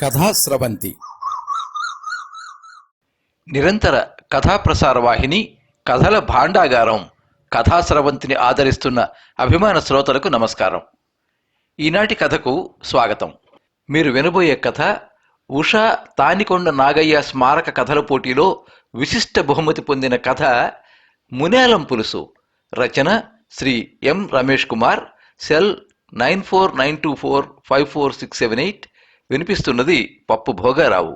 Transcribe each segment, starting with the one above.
కథాస్రవంతి నిరంతర కథాప్రసార వాహిని కథల భాండాగారం కథాస్రవంతిని ఆదరిస్తున్న అభిమాన శ్రోతలకు నమస్కారం. ఈనాటి కథకు స్వాగతం. మీరు వినబోయే కథ ఉషా తానికొండ నాగయ్య స్మారక కథల పోటీలో విశిష్ట బహుమతి పొందిన కథ మునేలం పులుసు. రచన శ్రీ ఎం రమేష్ కుమార్. సెల్ 9492454678. వినిపిస్తున్నది Pappu Bhogarao.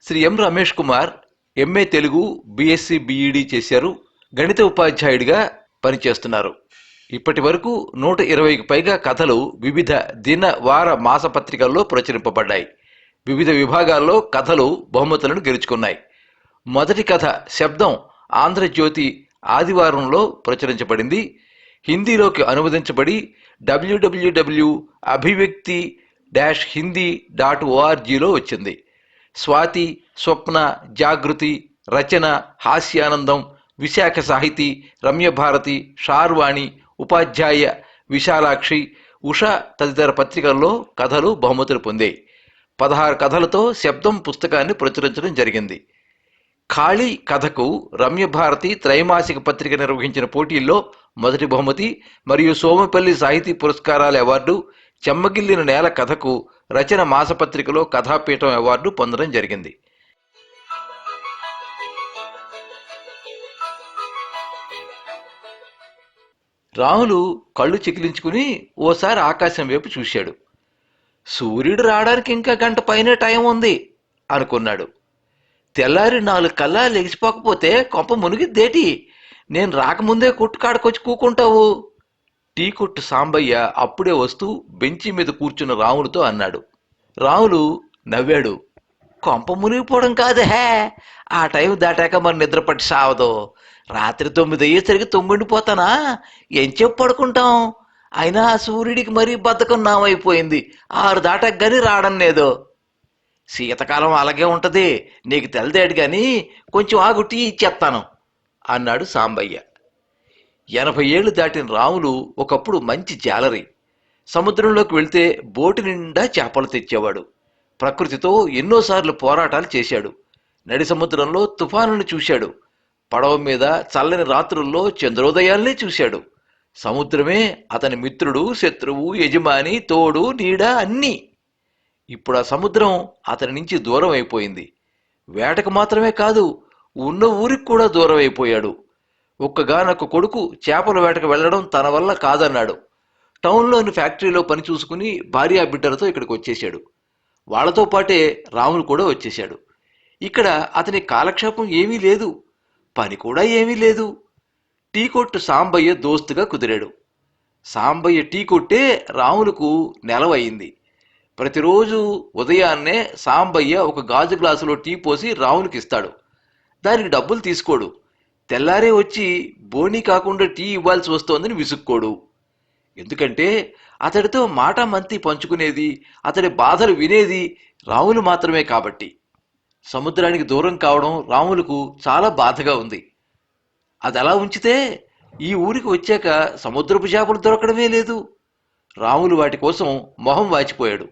Shri M Ramesh Kumar MA Telugu, BSc, BEd చేశారు. గణిత ఉపాధ్యాయుడిగా పనిచేస్తున్నారు. ఇప్పటి వరకు 120కి పైగా కథలు వివిధ దిన, వార, మాసపత్రికల్లో ప్రచురింపబడ్డాయి. వివిధ విభాగాల్లో కథలు బహుమతులను గెలుచుకున్నాయి. మొదటి కథ శబ్దం ఆంధ్రజ్యోతి ఆదివారంలో ప్రచురించబడింది. హిందీలోకి అనువదించబడి www.abhivyakti-hindi.orgలో వచ్చింది. స్వాతి, స్వప్న, జాగృతి, రచన, హాస్యానందం, విశాఖ సాహితీ, రమ్యభారతి, షార్వాణి, ఉపాధ్యాయ, విశాలాక్షి, ఉషా తదితర పత్రికల్లో కథలు బహుమతులు పొందాయి. 16 కథలతో శబ్దం పుస్తకాన్ని ప్రచురించడం జరిగింది. ఖాళీ కథకు రమ్యభారతి త్రైమాసిక పత్రిక నిర్వహించిన పోటీల్లో మొదటి బహుమతి మరియు సోమపల్లి సాహితీ పురస్కారాల అవార్డు, చెమ్మగిల్లిన నేల కథకు రచన మాసపత్రికలో కథాపీఠం అవార్డు పొందడం జరిగింది. రాములు కళ్ళు చికిలించుకుని ఓసారి ఆకాశం వైపు చూశాడు. సూర్యుడు రావడానికి ఇంకా గంట పైనే టైం ఉంది అనుకున్నాడు. తెల్లారి 4 కల్లా లెగిసిపోకపోతే కొంప మునిగిద్దేటి, నేను రాకముందే కొట్టు కాడకొచ్చి కూకుంటావు. టీ కొట్టు సాంబయ్య అప్పుడే వస్తూ బెంచి మీద కూర్చున్న రాములతో అన్నాడు. రాములు నవ్వాడు. కొంప మునిగిపోవడం కాదే, ఆ టైం దాటాక మరి నిద్రపట్టి సావదు. రాత్రి 9 అయ్యేసరికి తొంగుండిపోతానా, ఏం చెప్పు పడుకుంటాం. అయినా ఆ సూర్యుడికి మరీ బద్ధకం నామైపోయింది. 6 దాటాక గాని రావడం లేదు. శీతకాలం అలాగే ఉంటది, నీకు తెలదేడు గాని కొంచెం ఆగు, టీ ఇచ్చేస్తాను అన్నాడు సాంబయ్య. 80 ఏళ్లు దాటిన రాములు ఒకప్పుడు మంచి జాలరి. సముద్రంలోకి వెళ్తే బోటు నిండా చేపలు తెచ్చేవాడు. ప్రకృతితో ఎన్నోసార్లు పోరాటాలు చేశాడు. నడి సముద్రంలో తుఫానుని చూశాడు. పడవ మీద చల్లని రాత్రుల్లో చంద్రోదయాల్ని చూశాడు. సముద్రమే అతని మిత్రుడు, శత్రువు, యజమాని, తోడు, నీడ అన్నీ. ఇప్పుడు ఆ సముద్రం అతని నుంచి దూరం అయిపోయింది. వేటకు మాత్రమే కాదు, ఉన్న ఊరికి కూడా దూరం అయిపోయాడు. ఒక్కగానొక్క కొడుకు చేపల వేటకు వెళ్లడం తన వల్ల కాదన్నాడు. టౌన్లోని ఫ్యాక్టరీలో పని చూసుకుని భార్యా బిడ్డలతో ఇక్కడికి వచ్చేశాడు. వాళ్లతో పాటే రాములు కూడా వచ్చేశాడు. ఇక్కడ అతని కాలక్షేపం ఏమీ లేదు, పని కూడా ఏమీ లేదు. టీ కొట్టు సాంబయ్య దోస్తుగా కుదిరాడు. సాంబయ్య టీ కొట్టే రాములకు నెలవయింది. ప్రతిరోజు ఉదయాన్నే సాంబయ్య ఒక గాజు గ్లాసులో టీ పోసి రాములకి ఇస్తాడు. దానికి డబ్బులు తీసుకోడు. తెల్లారే వచ్చి బోనీ కాకుండా టీ ఇవ్వాల్సి వస్తోందని విసుక్కోడు. ఎందుకంటే అతడితో మాట మంతి పంచుకునేది, అతడి బాధలు వినేది రాములు మాత్రమే కాబట్టి. సముద్రానికి దూరం కావడం రాములకు చాలా బాధగా ఉంది. అది అలా ఉంచితే ఈ ఊరికి వచ్చాక సముద్రపు చేపలు దొరకడమే లేదు. రాములు వాటి కోసం మొహం వాచిపోయాడు.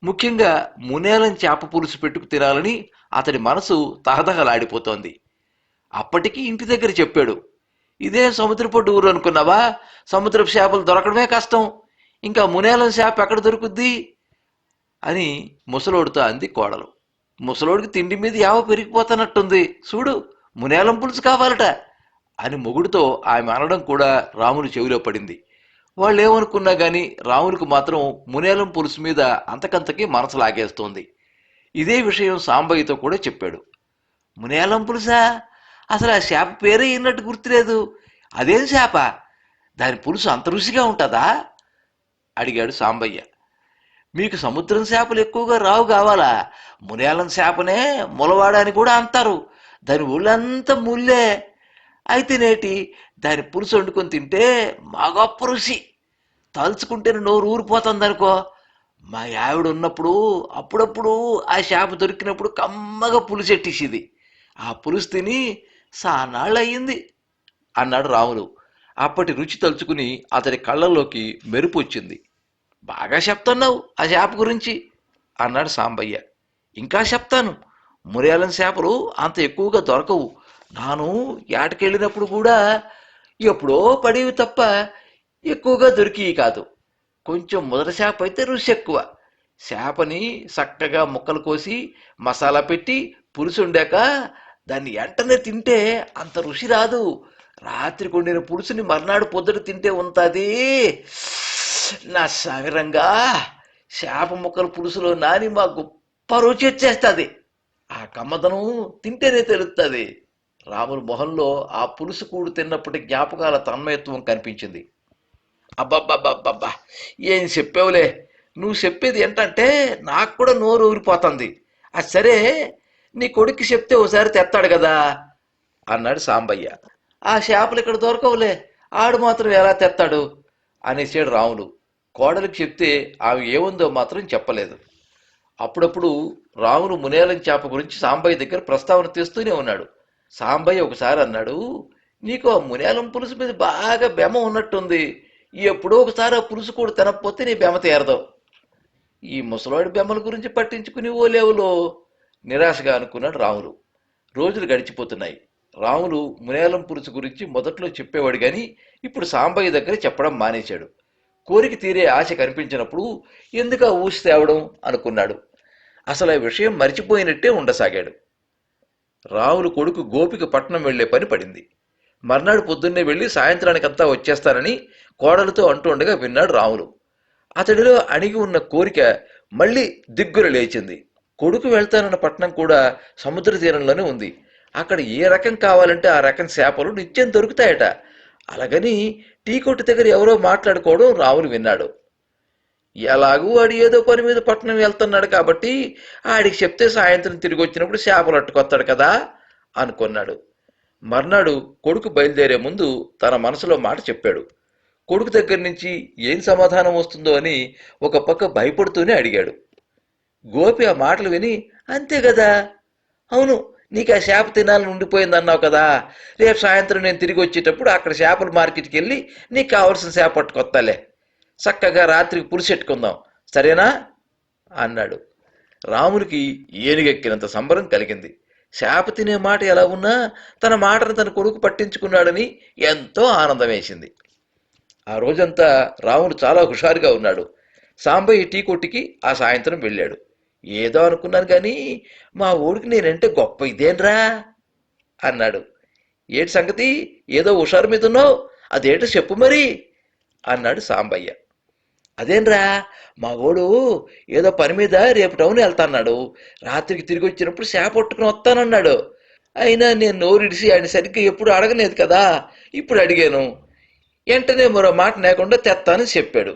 ముఖ్యంగా మునేలం చేప పులుసు పెట్టుకు తినాలని అతడి మనసు తహతహలాడిపోతోంది. అప్పటికి ఇంటి దగ్గర చెప్పాడు. ఇదే సముద్రపొడ్డు ఊరు అనుకున్నావా, సముద్రపు చేపలు దొరకడమే కష్టం, ఇంకా మునేలం చేప ఎక్కడ దొరుకుద్ది అని ముసలోడితో అంది కోడలు. ముసలోడికి తిండి మీద యావ పెరిగిపోతానట్టుంది, చూడు మునేలం పులుసు కావాలట అని మొగుడితో ఆమె అనడం కూడా రాములు చెవిలో పడింది. వాళ్ళు ఏమనుకున్నా గాని రాములకు మాత్రం మునేలం పులుసు మీద అంతకంతకీ మనసు లాగేస్తోంది. ఇదే విషయం సాంబయ్యతో కూడా చెప్పాడు. మునేలం పులుసా, అసలు ఆ చేప పేరే ఇన్నట్టు గుర్తులేదు, అదేం చేప, దాని పులుసు అంత రుచిగా ఉంటుందా అడిగాడు సాంబయ్య. మీకు సముద్రం చేపలు ఎక్కువగా రావు కావాలా, మునేలం చేపనే ములవాడ అని కూడా అంటారు, దాని ఊళ్ళంతా ముల్లే. అయితే నేటి దాని పులుసు వండుకొని తింటే మా గొప్ప రుచి, తలుచుకుంటేనే నోరు ఊరిపోతుందనుకో. మా ఆవిడ ఉన్నప్పుడు అప్పుడప్పుడు ఆ చేప దొరికినప్పుడు కమ్మగా పులుసు ఎట్టేసేది. ఆ పులుసు తిని సానాళ్ళు అయ్యింది అన్నాడు రాములు. అప్పటి రుచి తలుచుకుని అతడి కళ్ళల్లోకి మెరుపు వచ్చింది. బాగా చెప్తున్నావు ఆ చేప గురించి అన్నాడు సాంబయ్య. ఇంకా చెప్తాను. ముర్యాలం చేపలు అంత ఎక్కువగా దొరకవు. నాను ఏటకెళ్ళినప్పుడు కూడా ఎప్పుడో పడేవి తప్ప ఎక్కువగా దొరికేవి కాదు. కొంచెం ముదర చేప అయితే రుచి ఎక్కువ. చేపని చక్కగా ముక్కలు కోసి మసాలా పెట్టి పులుసు వండాక దాన్ని వెంటనే తింటే అంత రుచి రాదు. రాత్రి కొండిన పులుసుని మర్నాడు పొద్దుట తింటే ఉంటుంది. నా సాగరంగా చేప ముక్కల పులుసులో నాని మా గొప్ప రుచి వచ్చేస్తుంది. ఆ కమ్మదనం తింటేనే తెలుస్తుంది. రాముల మొహంలో ఆ పులుసు కూడు తిన్నప్పటి జ్ఞాపకాల తన్మయత్వం కనిపించింది. అబ్బబ్బబ్బబ్బబ్బా, ఏం చెప్పావులే. నువ్వు చెప్పేది ఏంటంటే నాకు కూడా నోరు ఊరిపోతుంది. అది సరే, నీ కొడుక్కి చెప్తే ఓసారి తెస్తాడు కదా అన్నాడు సాంబయ్య. ఆ చేపలు ఇక్కడ దొరకవులే, ఆడు మాత్రం ఎలా తెస్తాడు అనేసాడు రాములు. కోడలికి చెప్తే ఆమె ఏముందో మాత్రం చెప్పలేదు. అప్పుడప్పుడు రాములు మునేలం చేప గురించి సాంబయ్య దగ్గర ప్రస్తావన తెస్తూనే ఉన్నాడు. సాంబయ్య ఒకసారి అన్నాడు, నీకు ఆ మునేలం పులుసు మీద బాగా బెమ ఉన్నట్టుంది. ఎప్పుడో ఒకసారి ఆ పులుసు కూడా తినకపోతే నీ బెమ తీరదు. ఈ ముసలాడి బెమ్మల గురించి పట్టించుకుని ఓ లేవులో నిరాశగా అనుకున్నాడు రాములు. రోజులు గడిచిపోతున్నాయి. రాములు మునేలం పులుసు గురించి మొదట్లో చెప్పేవాడు గాని ఇప్పుడు సాంబయ్య దగ్గర చెప్పడం మానేశాడు. కోరిక తీరే ఆశ కనిపించినప్పుడు ఎందుకు ఆ ఊసి తేవడం అనుకున్నాడు. అసలు ఆ విషయం మర్చిపోయినట్టే ఉండసాగాడు. రాములు కొడుకు గోపిక పట్నం వెళ్లే పని పడింది. మర్నాడు పొద్దున్నే వెళ్లి సాయంత్రానికంతా వచ్చేస్తానని కోడలతో అంటుండగా విన్నాడు రాములు. అతడిలో అణిగి ఉన్న కోరిక మళ్లీ దిగ్గున లేచింది. కొడుకు వెళ్తానన్న పట్నం కూడా సముద్ర తీరంలోనే ఉంది. అక్కడ ఏ రకం కావాలంటే ఆ రకం చేపలు నిత్యం దొరుకుతాయట. అలాగని టీ కొట్టు దగ్గర ఎవరో మాట్లాడుకోవడం రాములు విన్నాడు. ఎలాగూ వాడు ఏదో పని మీద పట్నం వెళ్తున్నాడు కాబట్టి ఆడికి చెప్తే సాయంత్రం తిరిగి వచ్చినప్పుడు చేపలు అట్టుకొస్తాడు కదా అనుకున్నాడు. మర్నాడు కొడుకు బయలుదేరే ముందు తన మనసులో మాట చెప్పాడు. కొడుకు దగ్గర నుంచి ఏం సమాధానం వస్తుందో అని ఒక పక్క భయపడుతూనే అడిగాడు. గోపి ఆ మాటలు విని, అంతే కదా, అవును, నీకు ఆ చేప తినాలని ఉండిపోయిందన్నావు కదా, రేపు సాయంత్రం నేను తిరిగి వచ్చేటప్పుడు అక్కడ చేపల మార్కెట్కి వెళ్ళి నీకు కావలసిన చేప పట్టుకొస్తాలే, చక్కగా రాత్రికి పులుసెట్టుకుందాం, సరేనా అన్నాడు. రామునికి ఏనుగెక్కినంత సంబరం కలిగింది. చేప తినే మాట ఎలా ఉన్నా తన మాటను తన కొడుకు పట్టించుకున్నాడని ఎంతో ఆనందం వేసింది. ఆ రోజంతా రాముడు చాలా హుషారుగా ఉన్నాడు. సాంబయ్య టీ కొట్టికి ఆ సాయంత్రం వెళ్ళాడు. ఏదో అనుకున్నాను కానీ మా ఊడికి నేనంటే గొప్ప ఇదేంరా అన్నాడు. ఏటి సంగతి, ఏదో హుషారు మీద ఉన్నావు, అదేంటో చెప్పు మరి అన్నాడు సాంబయ్య. అదేంరా, మా ఓడు ఏదో పని మీద రేపు టౌన్ వెళ్తాన్నాడు, రాత్రికి తిరిగి వచ్చినప్పుడు చేప పట్టుకుని వస్తానన్నాడు. అయినా నేను నోరిడిసి ఆయన సరిగ్గా ఎప్పుడు అడగలేదు కదా, ఇప్పుడు అడిగాను. వెంటనే మరో మాట లేకుండా తెత్తానని చెప్పాడు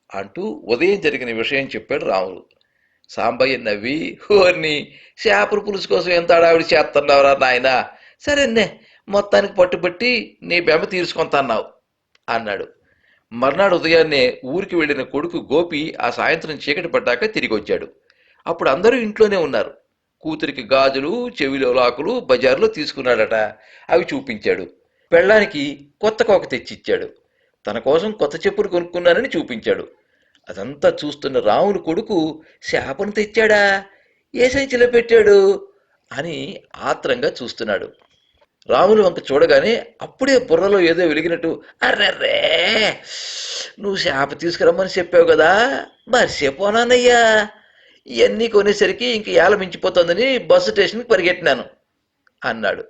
అంటూ ఉదయం జరిగిన విషయం చెప్పాడు రాములు. సాంబయ్య నవ్వి, హోర్ని, చేపల పులుసు కోసం ఎంత అడావిడి చేస్తున్నావురా నాయన, సరేనే, మొత్తానికి పట్టుబట్టి నీ బెమ్మ తీర్చుకొంతన్నావు అన్నాడు. మర్నాడు ఉదయాన్నే ఊరికి వెళ్లిన కొడుకు గోపి ఆ సాయంత్రం చీకటి పడ్డాక తిరిగి వచ్చాడు. అప్పుడు అందరూ ఇంట్లోనే ఉన్నారు. కూతురికి గాజులు, చెవిలో లాకులు బజారులో తీసుకున్నాడట. అవి చూపించాడు. పెళ్ళానికి కొత్త కోక తెచ్చిచ్చాడు. తన కోసం కొత్త చెప్పులు కొనుక్కున్నానని చూపించాడు. అదంతా చూస్తున్న రాములు కొడుకు, శాపను తెచ్చాడా, ఏ సంచిలో పెట్టాడు అని ఆత్రంగా చూస్తున్నాడు. రాములు వంక చూడగానే అప్పుడే బుర్రలో ఏదో వెలిగినట్టు, అర్రర్రే, నువ్వు చేప తీసుకురమ్మని చెప్పావు కదా, మర్చిపోనానయ్యా, ఇవన్నీ కొనేసరికి ఇంక ఏళ్ళ మించిపోతుందని బస్సు స్టేషన్కి పరిగెట్టినాను అన్నాడు.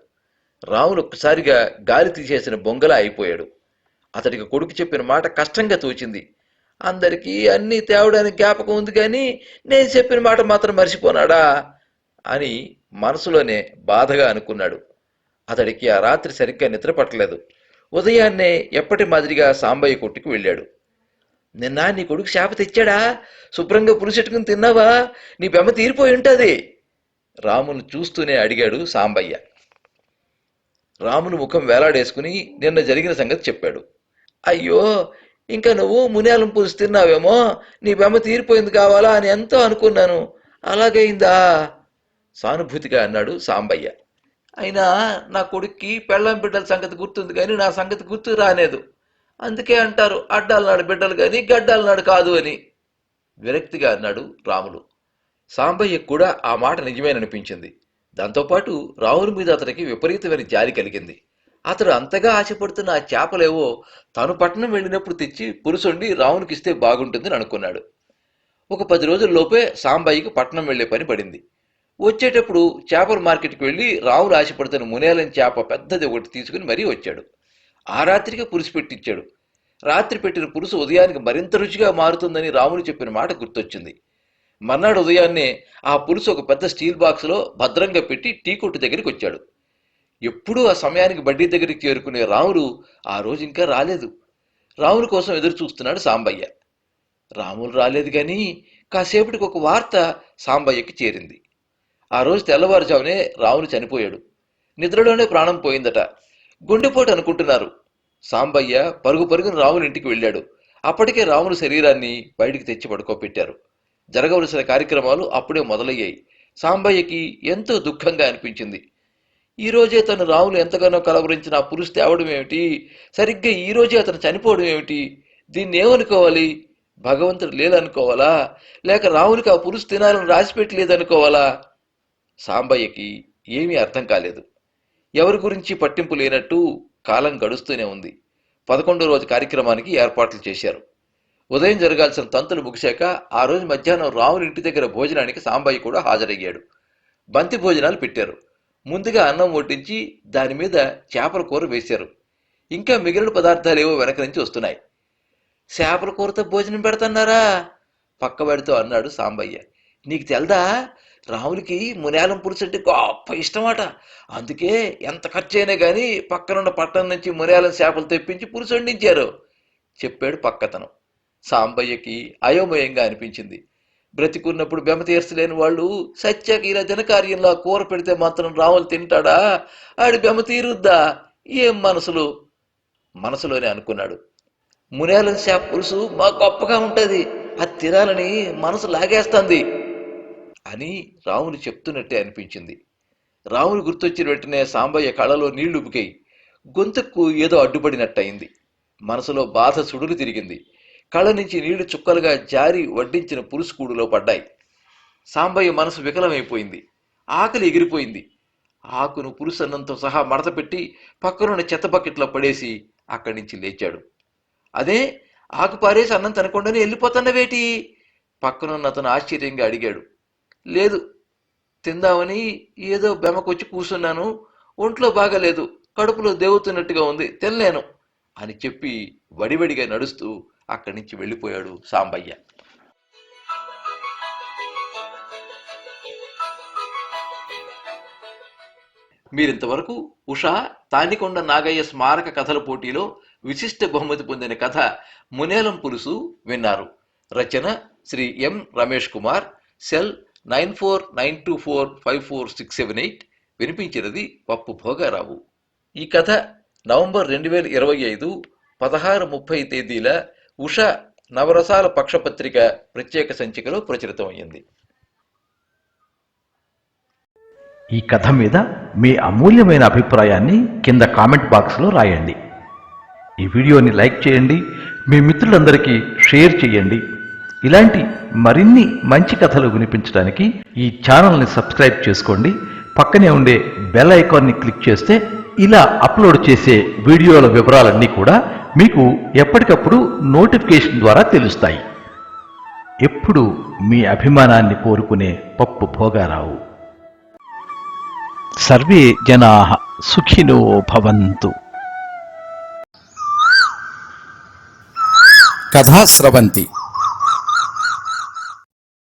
రాములు ఒక్కసారిగా గాలి తీసేసిన బొంగలా అయిపోయాడు. అతడికి కొడుకు చెప్పిన మాట కష్టంగా తోచింది. అందరికీ అన్నీ తేవడానికి జ్ఞాపకం ఉంది కానీ నేను చెప్పిన మాట మాత్రం మర్చిపోనాడా అని మనసులోనే బాధగా అనుకున్నాడు. అతడికి ఆ రాత్రి సరిగ్గా నిద్ర పట్టలేదు. ఉదయాన్నే ఎప్పటి మాదిరిగా సాంబయ్య కొట్టుకు వెళ్ళాడు. నిన్న నీ కొడుకు చేప తెచ్చాడా, శుభ్రంగా పులుసెట్టుకుని తిన్నావా, నీ బెమ్మ తీరిపోయి ఉంటుంది రామును చూస్తూనే అడిగాడు సాంబయ్య. రామును ముఖం వేలాడేసుకుని నిన్న జరిగిన సంగతి చెప్పాడు. అయ్యో, ఇంకా నువ్వు మునియాలం పులుసు తిన్నావేమో, నీ బెమ్మ తీరిపోయింది కావాలా అని ఎంతో అనుకున్నాను, అలాగైందా సానుభూతిగా అన్నాడు సాంబయ్య. అయినా నా కొడుక్కి పెళ్ళాం బిడ్డల సంగతి గుర్తుంది కానీ నా సంగతి గుర్తు రాలేదు. అందుకే అంటారు అడ్డాలనాడు బిడ్డలు కానీ గడ్డాలనాడు కాదు అని విరక్తిగా అన్నాడు రాములు. సాంబయ్యకు కూడా ఆ మాట నిజమేననిపించింది. దాంతోపాటు రాముని మీద అతనికి విపరీతమైన జాలి కలిగింది. అతడు అంతగా ఆశపడుతున్న ఆ చేపలేవో తాను పట్టణం వెళ్ళినప్పుడు తెచ్చి పులుసొండి రామునికిస్తే బాగుంటుందని అనుకున్నాడు. ఒక 10 రోజుల్లోపే సాంబయ్యకి పట్నం వెళ్లే పని పడింది. వచ్చేటప్పుడు చేపల మార్కెట్కి వెళ్లి రాములు ఆశపడుతున్న మునేలం చేప పెద్దది ఒకటి తీసుకుని మరీ వచ్చాడు. ఆ రాత్రికి పులుసు పెట్టించాడు. రాత్రి పెట్టిన పులుసు ఉదయానికి మరింత రుచిగా మారుతుందని రాములు చెప్పిన మాట గుర్తొచ్చింది. మర్నాడు ఉదయాన్నే ఆ పులుసు ఒక పెద్ద స్టీల్ బాక్స్లో భద్రంగా పెట్టి టీ కొట్టు దగ్గరికి వచ్చాడు. ఎప్పుడూ ఆ సమయానికి బడ్డీ దగ్గరికి చేరుకునే రాములు ఆ రోజు ఇంకా రాలేదు. రాముల కోసం ఎదురు చూస్తున్నాడు సాంబయ్య. రాములు రాలేదు గాని కాసేపటికి ఒక వార్త సాంబయ్యకి చేరింది. ఆ రోజు తెల్లవారుజామునే రాములు చనిపోయాడు. నిద్రలోనే ప్రాణం పోయిందట. గుండెపోటు అనుకుంటున్నారు. సాంబయ్య పరుగు పరుగున రాముల ఇంటికి వెళ్ళాడు. అప్పటికే రాముల శరీరాన్ని బయటికి తెచ్చి పడుకోబెట్టారు. జరగవలసిన కార్యక్రమాలు అప్పుడే మొదలయ్యాయి. సాంబయ్యకి ఎంతో దుఃఖంగా అనిపించింది. ఈ రోజే తను రాములు ఎంతగానో కలవరించిన ఆ పులుసు తేవడం ఏమిటి, సరిగ్గా ఈ రోజే అతను చనిపోవడం ఏమిటి, దీన్ని ఏమనుకోవాలి? భగవంతుడు లేదనుకోవాలా, లేక రాములకి ఆ పులుసు తినాలని రాసిపెట్టలేదనుకోవాలా? సాంబయ్యకి ఏమీ అర్థం కాలేదు. ఎవరి గురించి పట్టింపు లేనట్టు కాలం గడుస్తూనే ఉంది. 11వ రోజు కార్యక్రమానికి ఏర్పాట్లు చేశారు. ఉదయం జరగాల్సిన తంతులు ముగిశాక ఆ రోజు మధ్యాహ్నం రాముల ఇంటి దగ్గర భోజనానికి సాంబయ్య కూడా హాజరయ్యాడు. బంతి భోజనాలు పెట్టారు. ముందుగా అన్నం వడ్డించి దాని మీద చేపల కూర వేశారు. ఇంకా మిగిలిన పదార్థాలేవో వెనక నుంచి వస్తున్నాయి. చేపల కూరతో భోజనం పెడుతున్నారా? పక్కవాడితో అన్నాడు సాంబయ్య. నీకు తెల్దా, రాములకి మునేలం పులుసు అంటే గొప్ప ఇష్టమాట. అందుకే ఎంత ఖర్చైనా గాని పక్కనున్న పట్టణం నుంచి మునేలం చేపలు తెప్పించి పులుసు వండించారు, చెప్పాడు పక్కతను. సాంబయ్యకి అయోమయంగా అనిపించింది. బ్రతికున్నప్పుడు బెమ తీర్చలేని వాళ్ళు సత్యాకి ఇలా దినకార్యంలా కూర పెడితే మాత్రం రాములు తింటాడా? ఆడి బెమ తీరుద్దా? ఏం మనసులు! మనసులోనే అనుకున్నాడు. మునేలం చేప పులుసు మా గొప్పగా ఉంటది, అది తినాలని మనసు లాగేస్తుంది అని రాములు చెప్తున్నట్టే అనిపించింది. రాములు గుర్తొచ్చిన వెంటనే సాంబయ్య కళ్ళలో నీళ్లు ఉబికాయి. గొంతుకు ఏదో అడ్డుపడినట్టయింది. మనసులో బాధ సుడులు తిరిగింది. కళ్ళ నుంచి నీళ్లు చుక్కలుగా జారి వడ్డించిన పులుసు కూడులో పడ్డాయి. సాంబయ్య మనసు వికలమైపోయింది. ఆకలి ఎగిరిపోయింది. ఆకును పులుసన్నంతో సహా మడతపెట్టి పక్కనున్న చెత్త బకెట్లో పడేసి అక్కడి నుంచి లేచాడు. అదే, ఆకు పారేసి అన్నం తినకుండానే వెళ్ళిపోతున్నవేటి? పక్కనున్న అతను ఆశ్చర్యంగా అడిగాడు. లేదు, తిందామని ఏదో బెమకొచ్చి కూర్చున్నాను. ఒంట్లో బాగాలేదు, కడుపులో దేవుతున్నట్టుగా ఉంది, తినలేను అని చెప్పి వడివడిగా నడుస్తూ అక్కడి నుంచి వెళ్ళిపోయాడు సాంబయ్య. మీరింతవరకు ఉషా తానికొండ నాగయ్య స్మారక కథల పోటీలో విశిష్ట బహుమతి పొందిన కథ మునేలం పులుసు విన్నారు. రచన శ్రీ ఎం రమేష్ కుమార్. సెల్ 9492454678. వినిపించినది పప్పు భోగారావు. ఈ కథ నవంబర్ 2025 16:30 తేదీల ఉషా నవరసాల పక్షపత్రిక ప్రత్యేక సంచికలో ప్రచురితమైంది. ఈ కథ మీద మీ అమూల్యమైన అభిప్రాయాన్ని కింద కామెంట్ బాక్స్లో రాయండి. ఈ వీడియోని లైక్ చేయండి, మీ మిత్రులందరికీ షేర్ చేయండి. ఇలాంటి మరిన్ని మంచి కథలు వినిపించడానికి ఈ ఛానల్ని సబ్స్క్రైబ్ చేసుకోండి. పక్కనే ఉండే బెల్ ఐకాన్ని క్లిక్ చేస్తే ఇలా అప్లోడ్ చేసే వీడియోల వివరాలన్నీ కూడా మీకు ఎప్పటికప్పుడు నోటిఫికేషన్ ద్వారా తెలుస్తాయి. ఎప్పుడు మీ అభిమానాన్ని కోరుకునే పప్పు భోగారావు. సర్వే జనాః సుఖినో భవంతు. కథా స్రవంతి.